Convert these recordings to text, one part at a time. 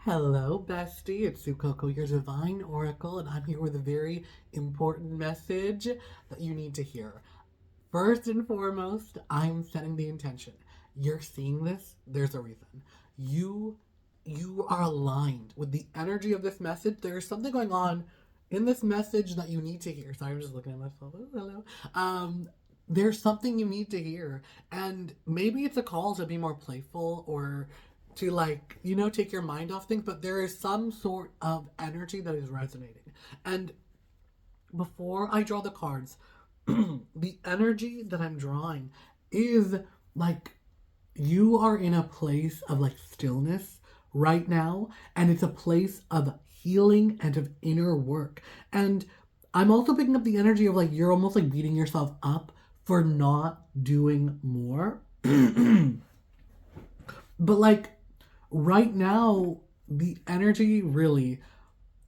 Hello, bestie. It's Sukoko, your divine oracle, and I'm here with a very important message that you need to hear. First and foremost, I'm setting the intention. You're seeing this, there's a reason. You you are aligned with the energy of this message. There's something going on in this message that you need to hear. Sorry, I'm just looking at myself. Oh, hello. There's something you need to hear. And maybe it's a call to be more playful or to take your mind off things, but there is some sort of energy that is resonating. And before I draw the cards, the energy that I'm drawing is like you are in a place of like stillness right now, and it's a place of healing and of inner work. And I'm also picking up the energy of like you're almost like beating yourself up for not doing more. But like right now, the energy really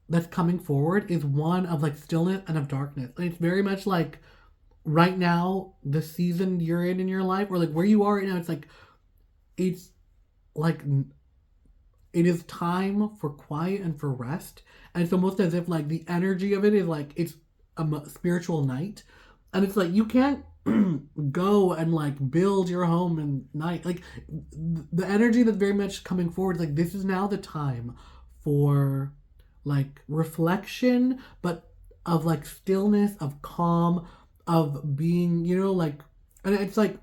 that's coming forward is one of like stillness and of darkness. And it's very much like right now, the season you're in your life, or like where you are right now, it's like it is time for quiet and for rest. And it's almost as if like the energy of it is like it's a spiritual night. And it's like you can't go and like build your home and night. Like the energy that's very much coming forward, like this is now the time for like reflection, but of like stillness, of calm, of being, like, and it's like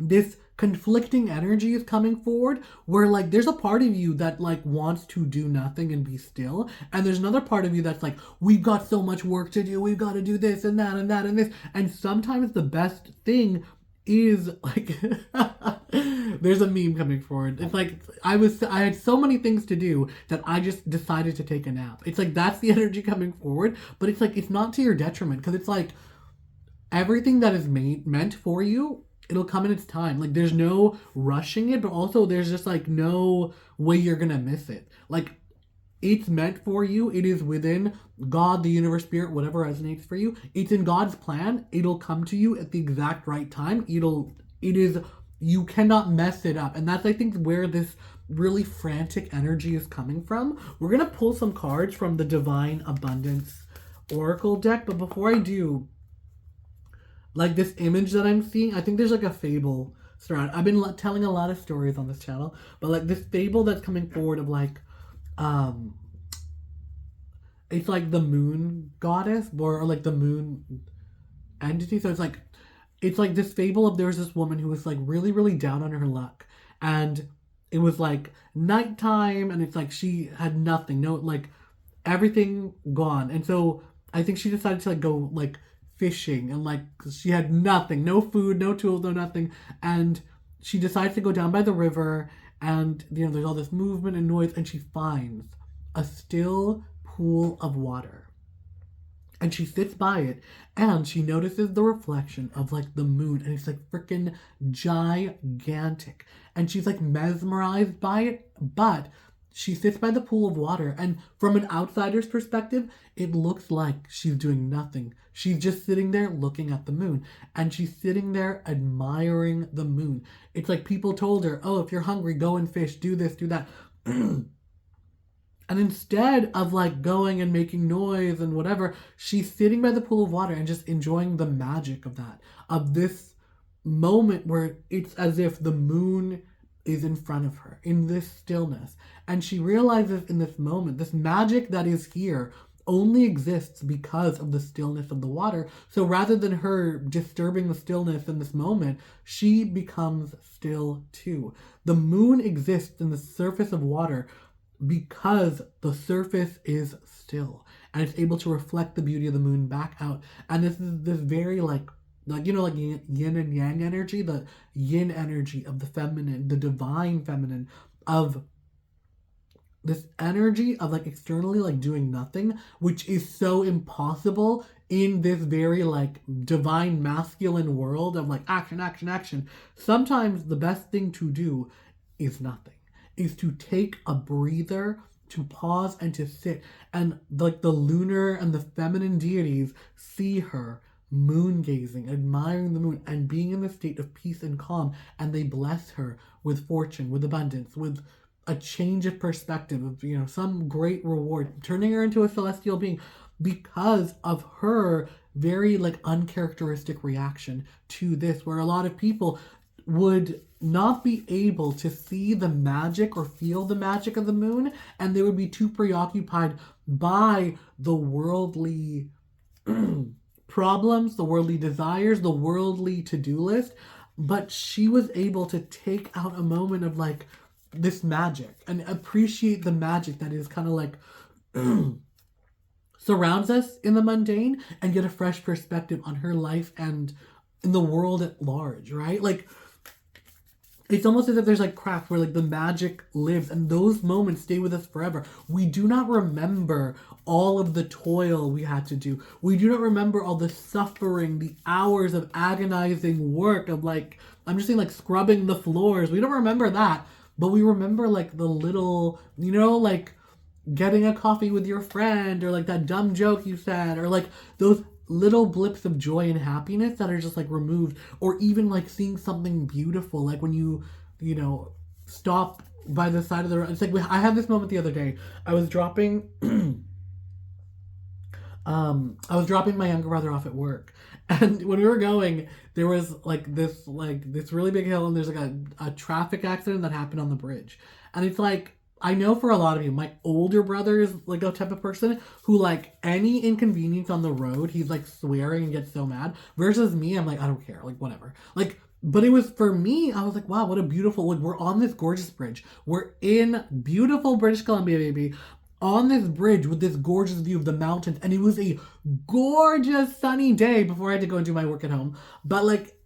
this conflicting energy is coming forward where like there's a part of you that like wants to do nothing and be still, and there's another part of you that's like, we've got so much work to do, we've got to do this and that and that and this. And sometimes the best thing is like there's a meme coming forward. It's like I had so many things to do that I just decided to take a nap. It's like that's the energy coming forward, but it's like it's not to your detriment, because it's like everything that is meant for you, it'll come in its time. Like there's no rushing it, but also there's just like no way you're gonna miss it. Like it's meant for you. It is within God, the universe, spirit, whatever resonates for you. It's in God's plan. It'll come to you at the exact right time. It is, you cannot mess it up. And that's, I think, where this really frantic energy is coming from. We're gonna pull some cards from the Divine Abundance Oracle deck, but before I do, like this image that I'm seeing, I think there's like a fable surround. I've been telling a lot of stories on this channel, but like this fable that's coming forward of like, um, it's like the moon goddess or like the moon entity. So it's like this fable of there's this woman who was like really really down on her luck, and it was like nighttime, and it's like she had nothing, no like everything gone, and so I think she decided to like go like fishing, and like she had nothing, no food, no tools, no nothing, and she decides to go down by the river, and there's all this movement and noise, and she finds a still pool of water, and she sits by it, and she notices the reflection of like the moon, and it's like freaking gigantic, and she's like mesmerized by it. But she sits by the pool of water, and from an outsider's perspective, it looks like she's doing nothing. She's just sitting there looking at the moon, and she's sitting there admiring the moon. It's like people told her, oh, if you're hungry, go and fish, do this, do that. And instead of like going and making noise and whatever, she's sitting by the pool of water and just enjoying the magic of that, of this moment where it's as if the moon is in front of her in this stillness. And she realizes in this moment, this magic that is here only exists because of the stillness of the water. So rather than her disturbing the stillness in this moment, she becomes still too. The moon exists in the surface of water because the surface is still, and it's able to reflect the beauty of the moon back out. And this is this very like like yin and yang energy, the yin energy of the feminine, the divine feminine, of this energy of like externally like doing nothing, which is so impossible in this very like divine masculine world of like action action action. Sometimes the best thing to do is nothing, is to take a breather, to pause and to sit. And like the lunar and the feminine deities see her moon gazing, admiring the moon, and being in the state of peace and calm, and they bless her with fortune, with abundance, with a change of perspective of, some great reward, turning her into a celestial being because of her very like uncharacteristic reaction to this, where a lot of people would not be able to see the magic or feel the magic of the moon, and they would be too preoccupied by the worldly problems, the worldly desires, the worldly to-do list. But she was able to take out a moment of like this magic and appreciate the magic that is kind of like surrounds us in the mundane, and get a fresh perspective on her life and in the world at large, right? Like, it's almost as if there's like craft where like the magic lives, and those moments stay with us forever. We do not remember all of the toil we had to do. We do not remember all the suffering, the hours of agonizing work of like, I'm just saying like scrubbing the floors. We don't remember that, but we remember like the little, like getting a coffee with your friend, or like that dumb joke you said, or like those little blips of joy and happiness that are just like removed, or even like seeing something beautiful, like when you stop by the side of the road. It's like I had this moment the other day. I was dropping my younger brother off at work, and when we were going, there was this really big hill, and there's like a traffic accident that happened on the bridge. And it's like, I know for a lot of you, my older brother is like a type of person who like any inconvenience on the road, he's like swearing and gets so mad. Versus me, I'm like, I don't care, like whatever. Like, but it was for me, I was like, wow, what a beautiful, like we're on this gorgeous bridge. We're in beautiful British Columbia, baby. On this bridge with this gorgeous view of the mountains. And it was a gorgeous sunny day before I had to go and do my work at home. But like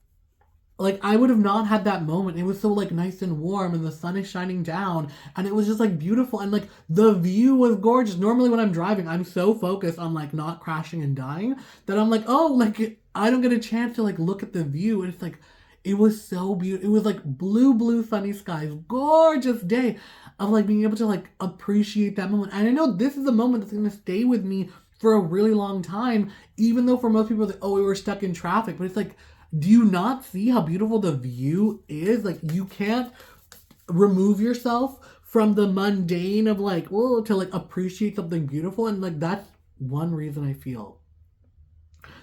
I would have not had that moment. It was so like nice and warm, and the sun is shining down, and it was just like beautiful, and like the view was gorgeous. Normally when I'm driving, I'm so focused on like not crashing and dying that I'm like, oh, like I don't get a chance to like look at the view. And it's like, it was so beautiful. It was like blue sunny skies, gorgeous day of like being able to like appreciate that moment. And I know this is a moment that's going to stay with me for a really long time, even though for most people, like, oh, we were stuck in traffic. But it's like, do you not see how beautiful the view is? Like, you can't remove yourself from the mundane of like, well, to like appreciate something beautiful. And like, that's one reason I feel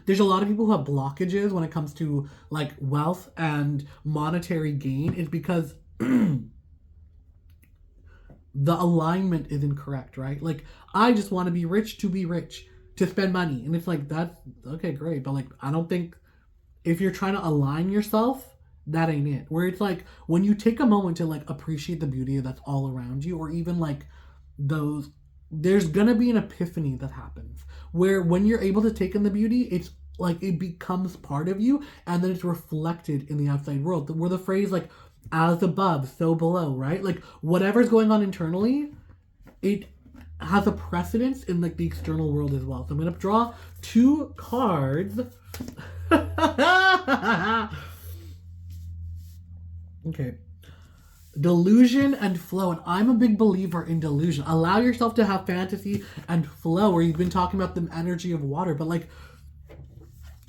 there's a lot of people who have blockages when it comes to like wealth and monetary gain, is because the alignment is incorrect, right? Like, I just want to be rich, to spend money. And it's like, that's okay, great. But like, I don't think, if you're trying to align yourself, that ain't it. Where it's like, when you take a moment to like appreciate the beauty that's all around you, or even like there's gonna be an epiphany that happens, where when you're able to take in the beauty, it's like it becomes part of you, and then it's reflected in the outside world. Where the phrase like, as above, so below, right? Like, whatever's going on internally, it has a precedence in like the external world as well. So I'm gonna draw 2 cards. Okay. Delusion and flow. And I'm a big believer in delusion. Allow yourself to have fantasy and flow, where you've been talking about the energy of water. But like,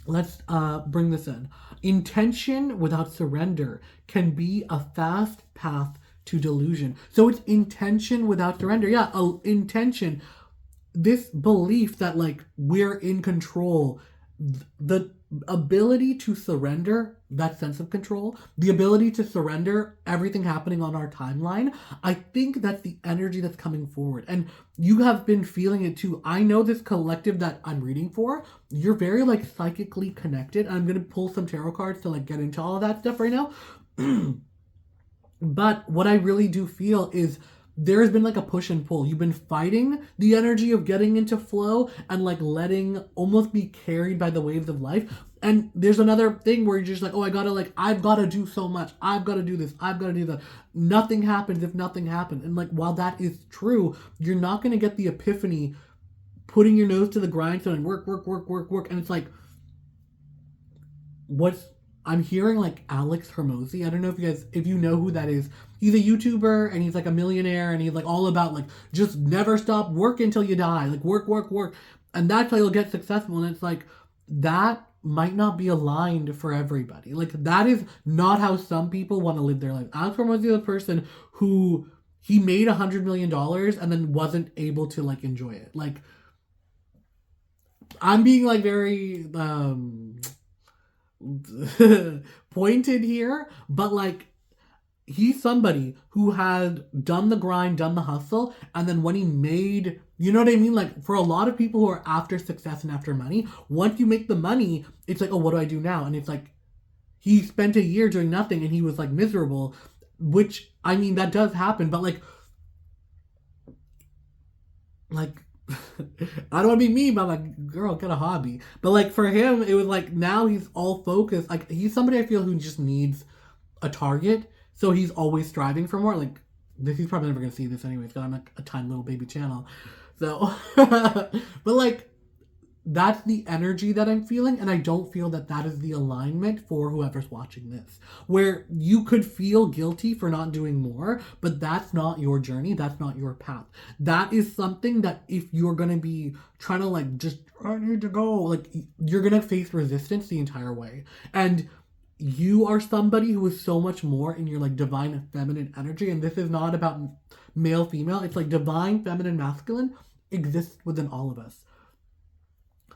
let's bring this in. Intention without surrender can be a fast path to delusion. So it's intention without surrender. Yeah, intention. This belief that like we're in control, the ability to surrender that sense of control, the ability to surrender everything happening on our timeline, I think that's the energy that's coming forward. And you have been feeling it too. I know this collective that I'm reading for, you're very like psychically connected. I'm going to pull some tarot cards to like get into all of that stuff right now. But what I really do feel is there's been like a push and pull. You've been fighting the energy of getting into flow and like letting almost be carried by the waves of life. And there's another thing where you're just like, oh, I've got to do so much. I've got to do this. I've got to do that. Nothing happens if nothing happened. And like, while that is true, you're not going to get the epiphany putting your nose to the grindstone and work. And it's like, I'm hearing like Alex Hermosi. I don't know if you know who that is. He's a YouTuber and he's like a millionaire and he's like all about like just never stop, work until you die, like work. And that's how you'll get successful. And it's like, that might not be aligned for everybody. Like, that is not how some people want to live their life. Alex Hermosi is a person who he made $100 million and then wasn't able to like enjoy it. Like, I'm being like very pointed here, but like, he's somebody who had done the grind, done the hustle, and then when he made, you know what I mean? Like, for a lot of people who are after success and after money, once you make the money, it's like, oh, what do I do now? And it's like, he spent a year doing nothing and he was like miserable, which, I mean, that does happen, but like, I don't want to be mean, but I'm like, girl, get a hobby. But like, for him, it was like, now he's all focused. Like, he's somebody I feel who just needs a target, so he's always striving for more. Like, this, he's probably never gonna see this anyways, because I'm like a tiny little baby channel. So, but like, that's the energy that I'm feeling, and I don't feel that that is the alignment for whoever's watching this. Where you could feel guilty for not doing more, but that's not your journey, that's not your path. That is something that if you're gonna be trying to like just, I need to go, like, you're gonna face resistance the entire way. And you are somebody who is so much more in your like divine feminine energy, and this is not about male female, it's like divine feminine masculine exists within all of us.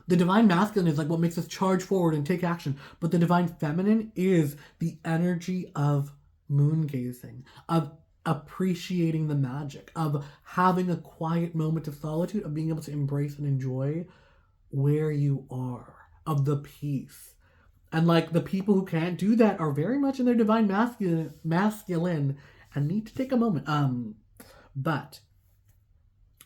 The divine masculine is like what makes us charge forward and take action. But the divine feminine is the energy of moon gazing, of appreciating the magic, of having a quiet moment of solitude, of being able to embrace and enjoy where you are, of the peace. And like, the people who can't do that are very much in their divine masculine and need to take a moment. But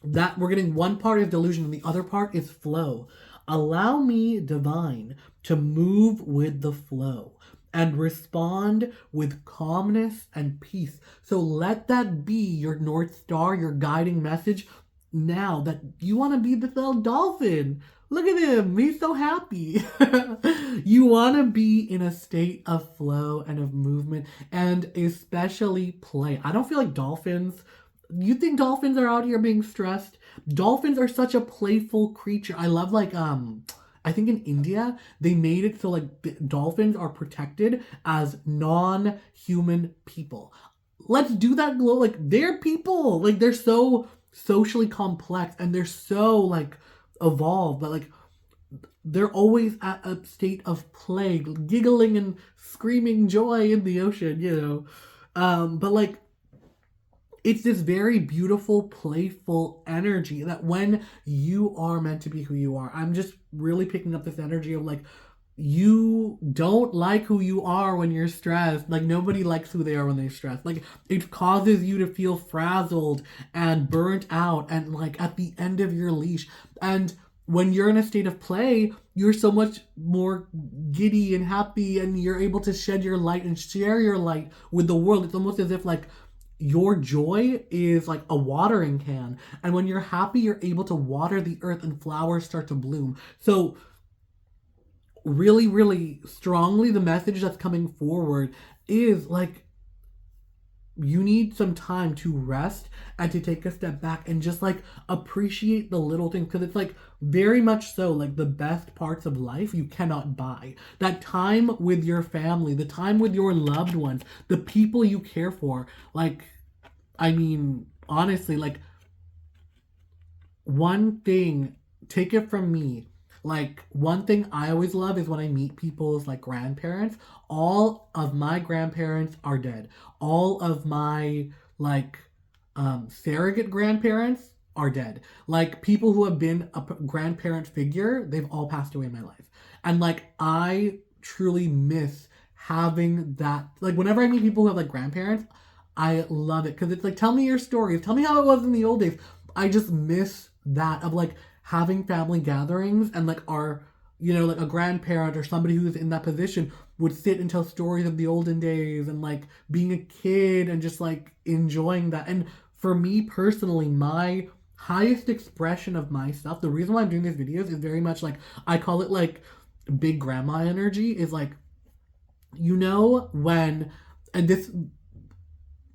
that we're getting, one part is delusion and the other part is flow. Allow me, divine, to move with the flow and respond with calmness and peace. So let that be your North Star, your guiding message. Now that you want to be this little dolphin. Look at him. He's so happy. You want to be in a state of flow and of movement, and especially play. I don't feel like dolphins. You think dolphins are out here being stressed? Dolphins are such a playful creature. I love like I think in India they made it so like dolphins are protected as non-human people. Let's do that. Like, they're people. Like, they're so socially complex and they're so like evolved, but like, they're always at a state of play, giggling and screaming joy in the ocean, you know. But like, it's this very beautiful, playful energy that when you are meant to be who you are, I'm just really picking up this energy of like, you don't like who you are when you're stressed. Like, nobody likes who they are when they're stressed. Like, it causes you to feel frazzled and burnt out and like at the end of your leash. And when you're in a state of play, you're so much more giddy and happy, and you're able to shed your light and share your light with the world. It's almost as if like your joy is like a watering can, and when you're happy, you're able to water the earth and flowers start to bloom. So really, really strongly, the message that's coming forward is like, you need some time to rest and to take a step back and just like appreciate the little things, because it's like very much so like the best parts of life you cannot buy. That time with your family, the time with your loved ones, the people you care for. Like, I mean, honestly, like, one thing, take it from me, like, one thing I always love is when I meet people's like grandparents. All of my grandparents are dead. All of my like surrogate grandparents are dead. Like, people who have been a grandparent figure, they've all passed away in my life. And like, I truly miss having that. Like, whenever I meet people who have like grandparents, I love it, because it's like, tell me your stories, tell me how it was in the old days. I just miss that of like having family gatherings, and like our, you know, like a grandparent or somebody who's in that position would sit and tell stories of the olden days and like being a kid and just like enjoying that. And for me personally, my highest expression of myself, the reason why I'm doing these videos is very much like, I call it like big grandma energy, is like, you know, when, and this,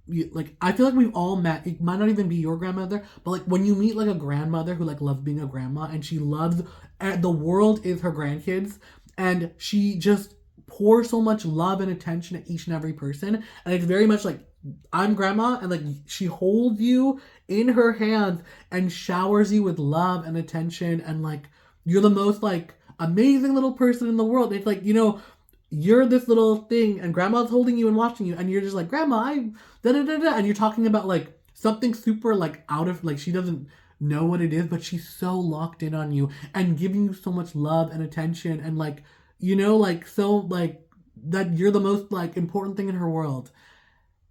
like, I feel like we've all met, it might not even be your grandmother, but like when you meet like a grandmother who like loves being a grandma, and she loves, the world is her grandkids, and she just pours so much love and attention at each and every person, and it's very much like I'm grandma, and like she holds you in her hands and showers you with love and attention, and like you're the most like amazing little person in the world. It's like, you're this little thing, and grandma's holding you and watching you, and you're just like, grandma, I da da da da, and you're talking about like something super like out of like she doesn't know what it is, but she's so locked in on you and giving you so much love and attention, and like like so like that you're the most like important thing in her world.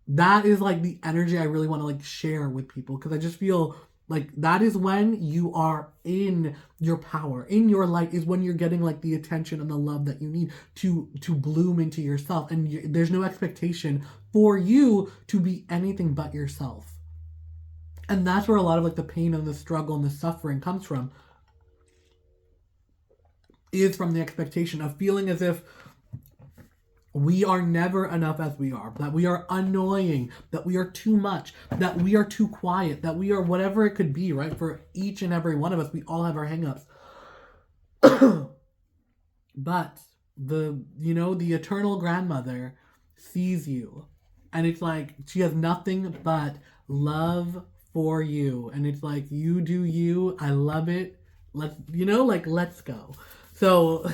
That is like the energy I really want to like share with people, because I just feel like that is when you are in your power, in your light, is when you're getting like the attention and the love that you need to bloom into yourself, and there's no expectation for you to be anything but yourself. And that's where a lot of like the pain and the struggle and the suffering comes from, is from the expectation of feeling as if we are never enough as we are, that we are annoying, that we are too much, that we are too quiet, that we are whatever it could be, right? For each and every one of us, we all have our hangups. But the eternal grandmother sees you, and it's like she has nothing but love for you, and it's like, you do you. I love it. Let's go. So,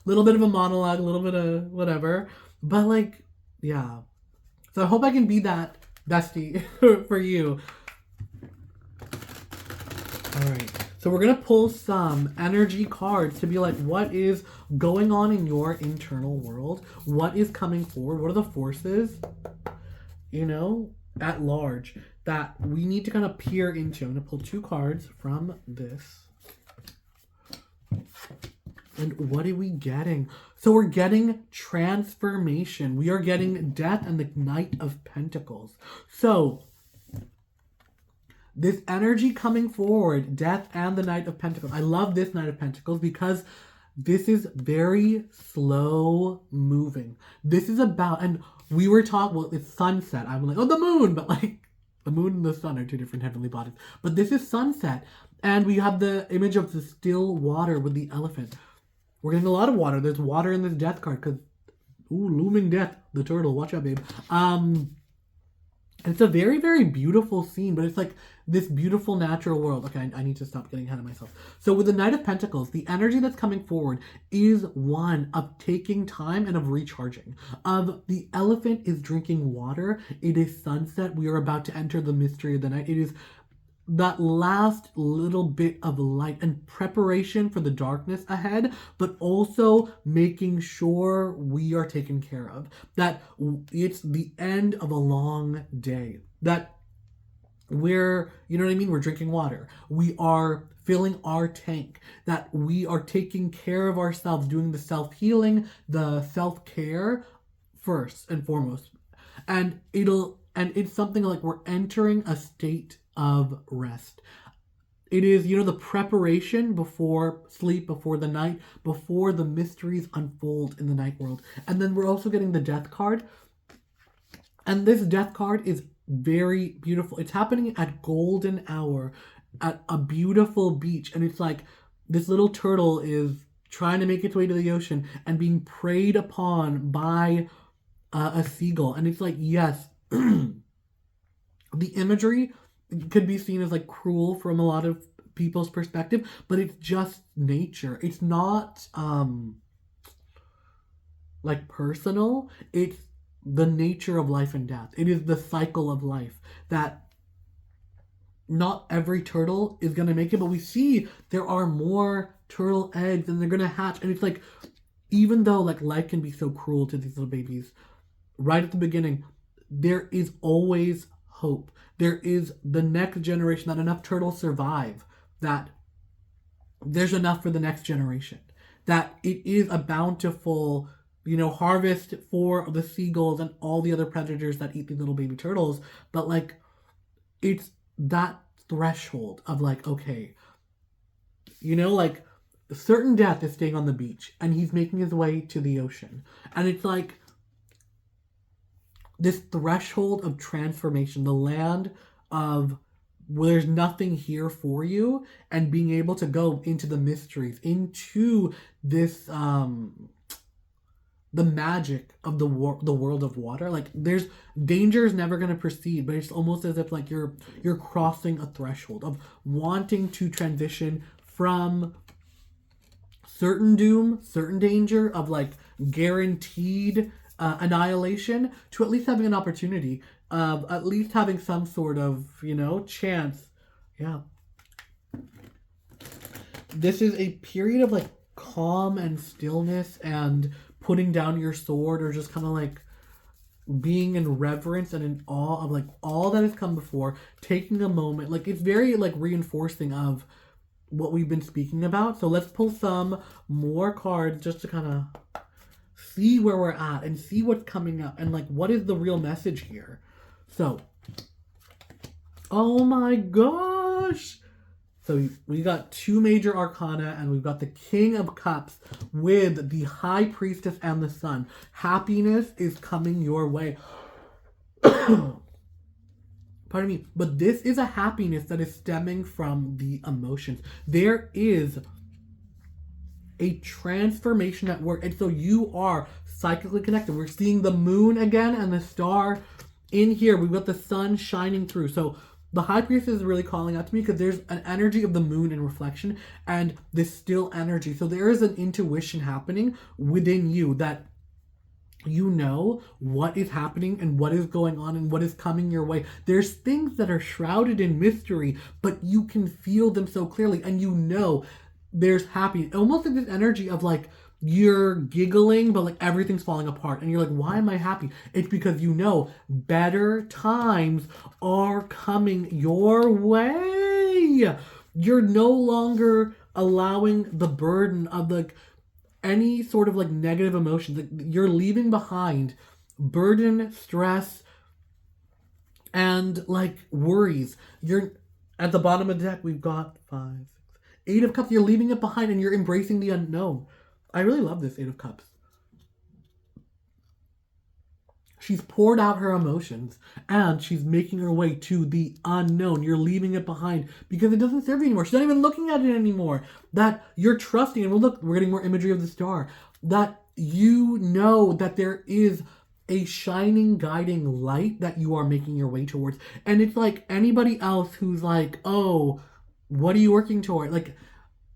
little bit of a monologue, a little bit of whatever, but like, yeah. So I hope I can be that bestie for you. All right. So we're gonna pull some energy cards to be like, what is going on in your internal world? What is coming forward? What are the forces, at large that we need to kind of peer into? I'm gonna pull 2 cards from this. And what are we getting? So we're getting transformation. We are getting death and the Knight of Pentacles. So this energy coming forward, death and the Knight of Pentacles. I love this Knight of Pentacles because this is very slow moving. This is about, and we were talking, well, it's sunset. I'm like, oh, the moon, but like the moon and the sun are 2 different heavenly bodies. But this is sunset. And we have the image of the still water with the elephant. We're getting a lot of water. There's water in this death card because, looming death, the turtle. Watch out, babe. It's a very, very beautiful scene, but it's like this beautiful natural world. Okay, I need to stop getting ahead of myself. So with the Knight of Pentacles, the energy that's coming forward is one of taking time and of recharging. Of the elephant is drinking water. It is sunset. We are about to enter the mystery of the night. It is that last little bit of light and preparation for the darkness ahead, but also making sure we are taken care of. That it's the end of a long day. That we're, we're drinking water. We are filling our tank. That we are taking care of ourselves, doing the self-healing, the self-care first and foremost. And it's something like we're entering a state of rest. It is, the preparation before sleep, before the night, before the mysteries unfold in the night world. And then we're also getting the death card. And this death card is very beautiful. It's happening at golden hour at a beautiful beach. And it's like this little turtle is trying to make its way to the ocean and being preyed upon by a seagull. And it's like, yes, the imagery could be seen as like cruel from a lot of people's perspective, but it's just nature. It's not like personal. It's the nature of life and death. It is the cycle of life that not every turtle is going to make it, but we see there are more turtle eggs and they're going to hatch. And it's like, even though like life can be so cruel to these little babies, right at the beginning, there is always hope. There is the next generation, that enough turtles survive, that there's enough for the next generation, that it is a bountiful, harvest for the seagulls and all the other predators that eat these little baby turtles. But like, it's that threshold of like, okay, like certain death is staying on the beach and he's making his way to the ocean. And it's like, this threshold of transformation, the land of where there's nothing here for you, and being able to go into the mysteries, into this the magic of the world of water. Like there's danger is never going to proceed, but it's almost as if like you're crossing a threshold of wanting to transition from certain doom, certain danger of like guaranteed annihilation to at least having an opportunity of at least having some sort of, chance. Yeah. This is a period of like calm and stillness and putting down your sword, or just kind of like being in reverence and in awe of like all that has come before, taking a moment. Like it's very like reinforcing of what we've been speaking about. So let's pull some more cards just to kind of see where we're at and see what's coming up and like what is the real message here. So, oh my gosh. So we got two major arcana, and we've got the King of Cups with the High Priestess and the Sun. Happiness is coming your way. Pardon me. But this is a happiness that is stemming from the emotions. There is a transformation at work. And so you are psychically connected. We're seeing the moon again and the star in here. We've got the sun shining through. So the High Priestess is really calling out to me because there's an energy of the moon in reflection and this still energy. So there is an intuition happening within you that you know what is happening and what is going on and what is coming your way. There's things that are shrouded in mystery, but you can feel them so clearly, and you know there's happiness. Almost like this energy of like you're giggling, but like everything's falling apart. And you're like, why am I happy? It's because you know better times are coming your way. You're no longer allowing the burden of like any sort of like negative emotions. Like you're leaving behind burden, stress, and like worries. You're at the bottom of the deck. We've got 5, 6, 8 of Cups. You're leaving it behind and you're embracing the unknown. I really love this 8 of Cups. She's poured out her emotions and she's making her way to the unknown. You're leaving it behind because it doesn't serve you anymore. She's not even looking at it anymore. That you're trusting, and well, look, we're getting more imagery of the star. That you know that there is a shining, guiding light that you are making your way towards. And it's like anybody else who's like, oh, what are you working toward? Like,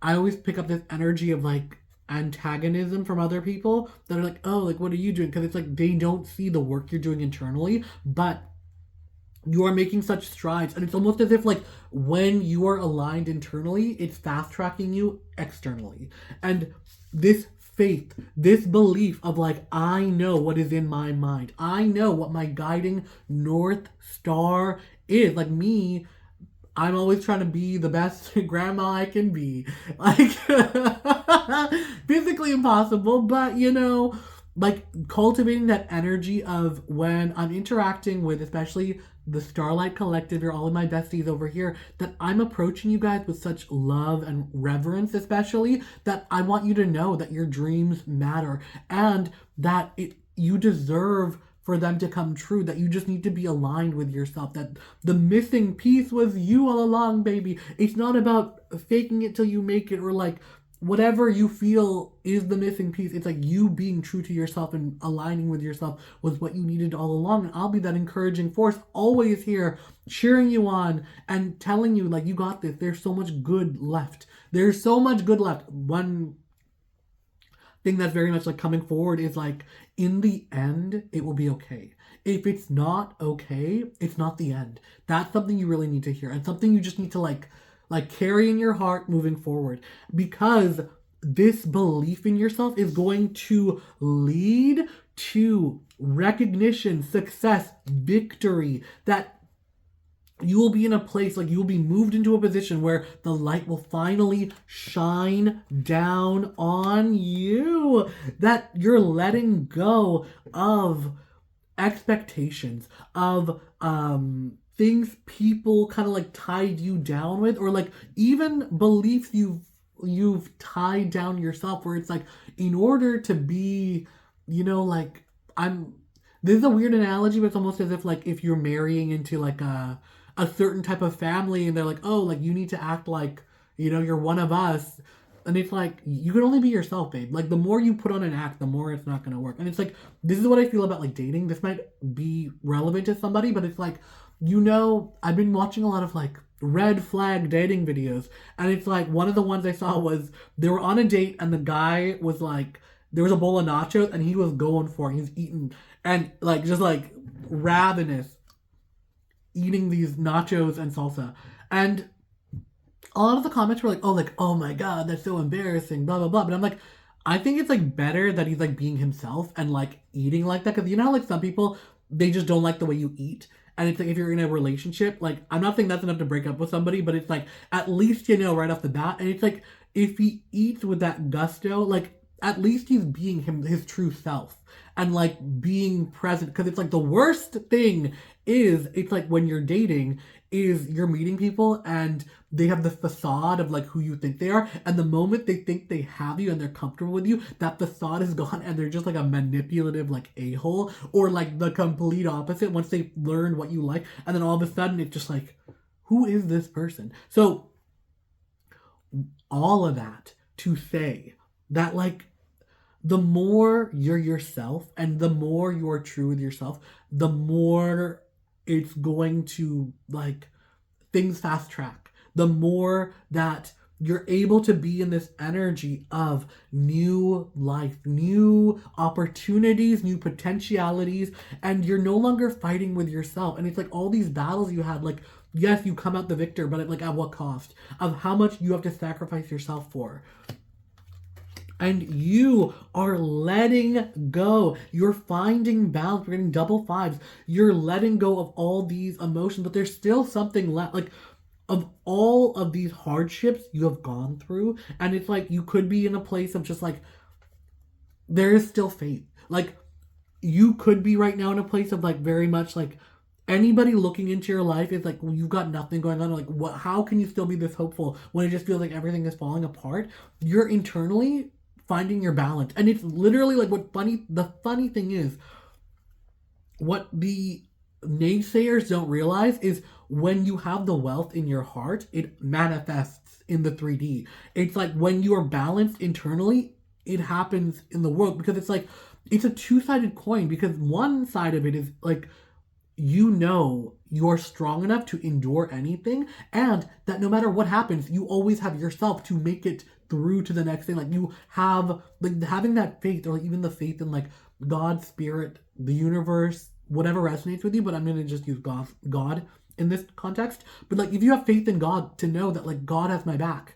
I always pick up this energy of like antagonism from other people that are like, oh, like what are you doing? Because it's like they don't see the work you're doing internally, but you are making such strides, and it's almost as if like when you are aligned internally, it's fast tracking you externally. And this faith, this belief of like, I know what is in my mind, I know what my guiding North Star is. Like me, I'm always trying to be the best grandma I can be. Like, physically impossible, but like cultivating that energy of when I'm interacting with, especially the Starlight Collective, you're all of my besties over here, that I'm approaching you guys with such love and reverence, especially, that I want you to know that your dreams matter and that you deserve for them to come true, that you just need to be aligned with yourself, that the missing piece was you all along, baby. It's not about faking it till you make it, or like whatever you feel is the missing piece. It's like you being true to yourself and aligning with yourself was what you needed all along. And I'll be that encouraging force, always here, cheering you on and telling you like, you got this. There's so much good left. There's so much good left. One thing that's very much like coming forward is like, in the end, it will be okay. If it's not okay, it's not the end. That's something you really need to hear, and something you just need to like carry in your heart moving forward, because this belief in yourself is going to lead to recognition, success, victory, that you will be in a place, like you will be moved into a position where the light will finally shine down on you, that you're letting go of expectations, of things people kind of like tied you down with, or like even beliefs you've tied down yourself, where it's like, in order to be, like, this is a weird analogy, but it's almost as if like if you're marrying into like a certain type of family, and they're like, oh, like you need to act like, you're one of us, And it's like, you can only be yourself, babe. Like, the more you put on an act, the more it's not going to work. And it's like, this is what I feel about, like, dating. This might be relevant to somebody, but it's like, I've been watching a lot of, like, red flag dating videos. And it's like, one of the ones I saw was, they were on a date, and the guy was like, there was a bowl of nachos, and he was going for it. He was eating, and, like, just, like, ravenous, eating these nachos and salsa. And a lot of the comments were like, oh my god, that's so embarrassing, blah blah blah. But I'm like, I think it's like better that he's like being himself and like eating like that, because you know how, like, some people, they just don't like the way you eat. And it's like, if you're in a relationship, like, I'm not saying that's enough to break up with somebody, but it's like, at least you know right off the bat. And it's like, if he eats with that gusto, like, at least he's being his true self, and like being present. Because it's like, the worst thing is, it's like, when you're dating, is you're meeting people and they have the facade of like who you think they are, and the moment they think they have you and they're comfortable with you, that facade is gone, and they're just like a manipulative, like, a-hole, or like the complete opposite once they learn what you like. And then all of a sudden it's just like, who is this person? So all of that to say that, like, the more you're yourself and the more you're true with yourself, the more it's going to, like, things fast track. The more that you're able to be in this energy of new life, new opportunities, new potentialities, and you're no longer fighting with yourself. And it's like, all these battles you had, like, yes, you come out the victor, but like, at what cost? Of how much you have to sacrifice yourself for. And you are letting go. You're finding balance. You're getting double fives. You're letting go of all these emotions, but there's still something left. Like, of all of these hardships you have gone through, and it's like, you could be in a place of just like, there is still faith. Like, you could be right now in a place of like, very much like, anybody looking into your life is like, well, you've got nothing going on. Like, what? How can you still be this hopeful when it just feels like everything is falling apart? You're internally finding your balance. And it's literally like, the funny thing is, what the naysayers don't realize is, when you have the wealth in your heart, it manifests in the 3D. It's like, when you are balanced internally, it happens in the world. Because it's like, it's a two-sided coin, because one side of it is like, you're strong enough to endure anything, and that no matter what happens, you always have yourself to make it through to the next thing. Like, you have, like, having that faith, or like, even the faith in like God, spirit, the universe, whatever resonates with you, but I'm going to just use God in this context. But like, if you have faith in God, to know that like, God has my back,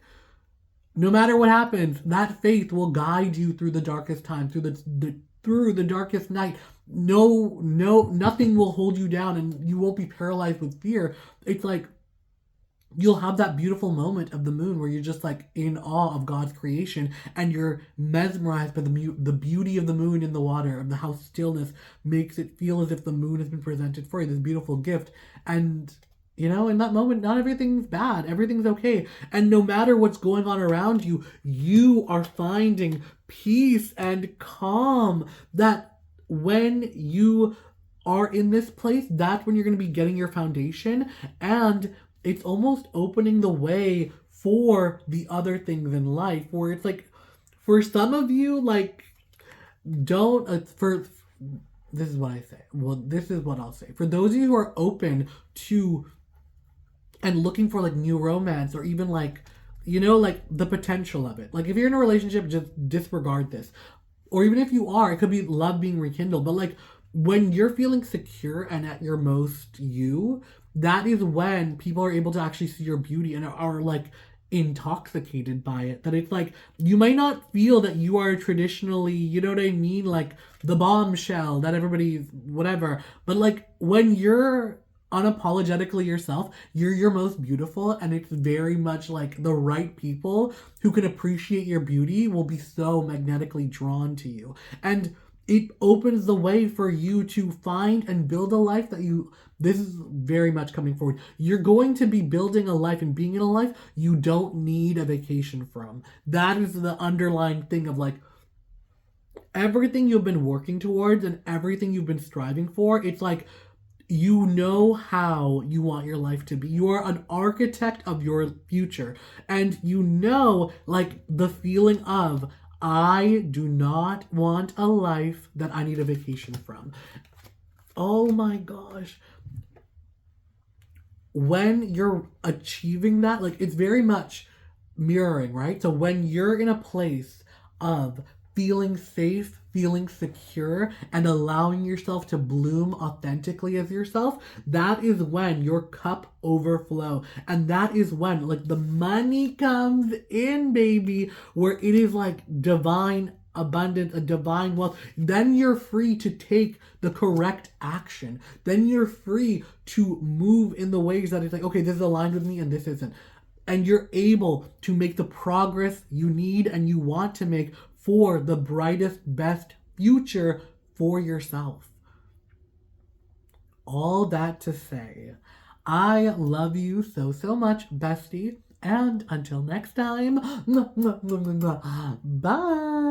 no matter what happens, that faith will guide you through the darkest time, through the darkest night. Nothing will hold you down, and you won't be paralyzed with fear. It's like, you'll have that beautiful moment of the moon where you're just like in awe of God's creation, and you're mesmerized by the beauty of the moon in the water, of how stillness makes it feel as if the moon has been presented for you, this beautiful gift. And in that moment, not everything's bad, everything's okay. And no matter what's going on around you, you are finding peace and calm. That when you are in this place, that's when you're going to be getting your foundation, and it's almost opening the way for the other things in life, where it's like, for some of you, like, this is what I say. Well, this is what I'll say. For those of you who are open to and looking for like new romance, or even like, like the potential of it. Like, if you're in a relationship, just disregard this. Or even if you are, it could be love being rekindled. But like, when you're feeling secure and at your most that is when people are able to actually see your beauty and are like intoxicated by it. That it's like, you might not feel that you are traditionally, you know what I mean, like the bombshell that everybody's whatever. But like, when you're unapologetically yourself, you're your most beautiful, and it's very much like the right people who can appreciate your beauty will be so magnetically drawn to you. And it opens the way for you to find and build a life that this is very much coming forward. You're going to be building a life and being in a life you don't need a vacation from. That is the underlying thing of like, everything you've been working towards and everything you've been striving for. It's like, You know how you want your life to be. You are an architect of your future. And you know, like, the feeling of, I do not want a life that I need a vacation from. Oh my gosh. When you're achieving that, like, it's very much mirroring, right? So when you're in a place of feeling safe, feeling secure, and allowing yourself to bloom authentically as yourself, that is when your cup overflow. And that is when, like, the money comes in, baby, where it is like divine abundance, a divine wealth. Then you're free to take the correct action. Then you're free to move in the ways that it's like, okay, this is aligned with me and this isn't. And you're able to make the progress you need and you want to make for the brightest, best future for yourself. All that to say, I love you so, so much, bestie. And until next time, bye.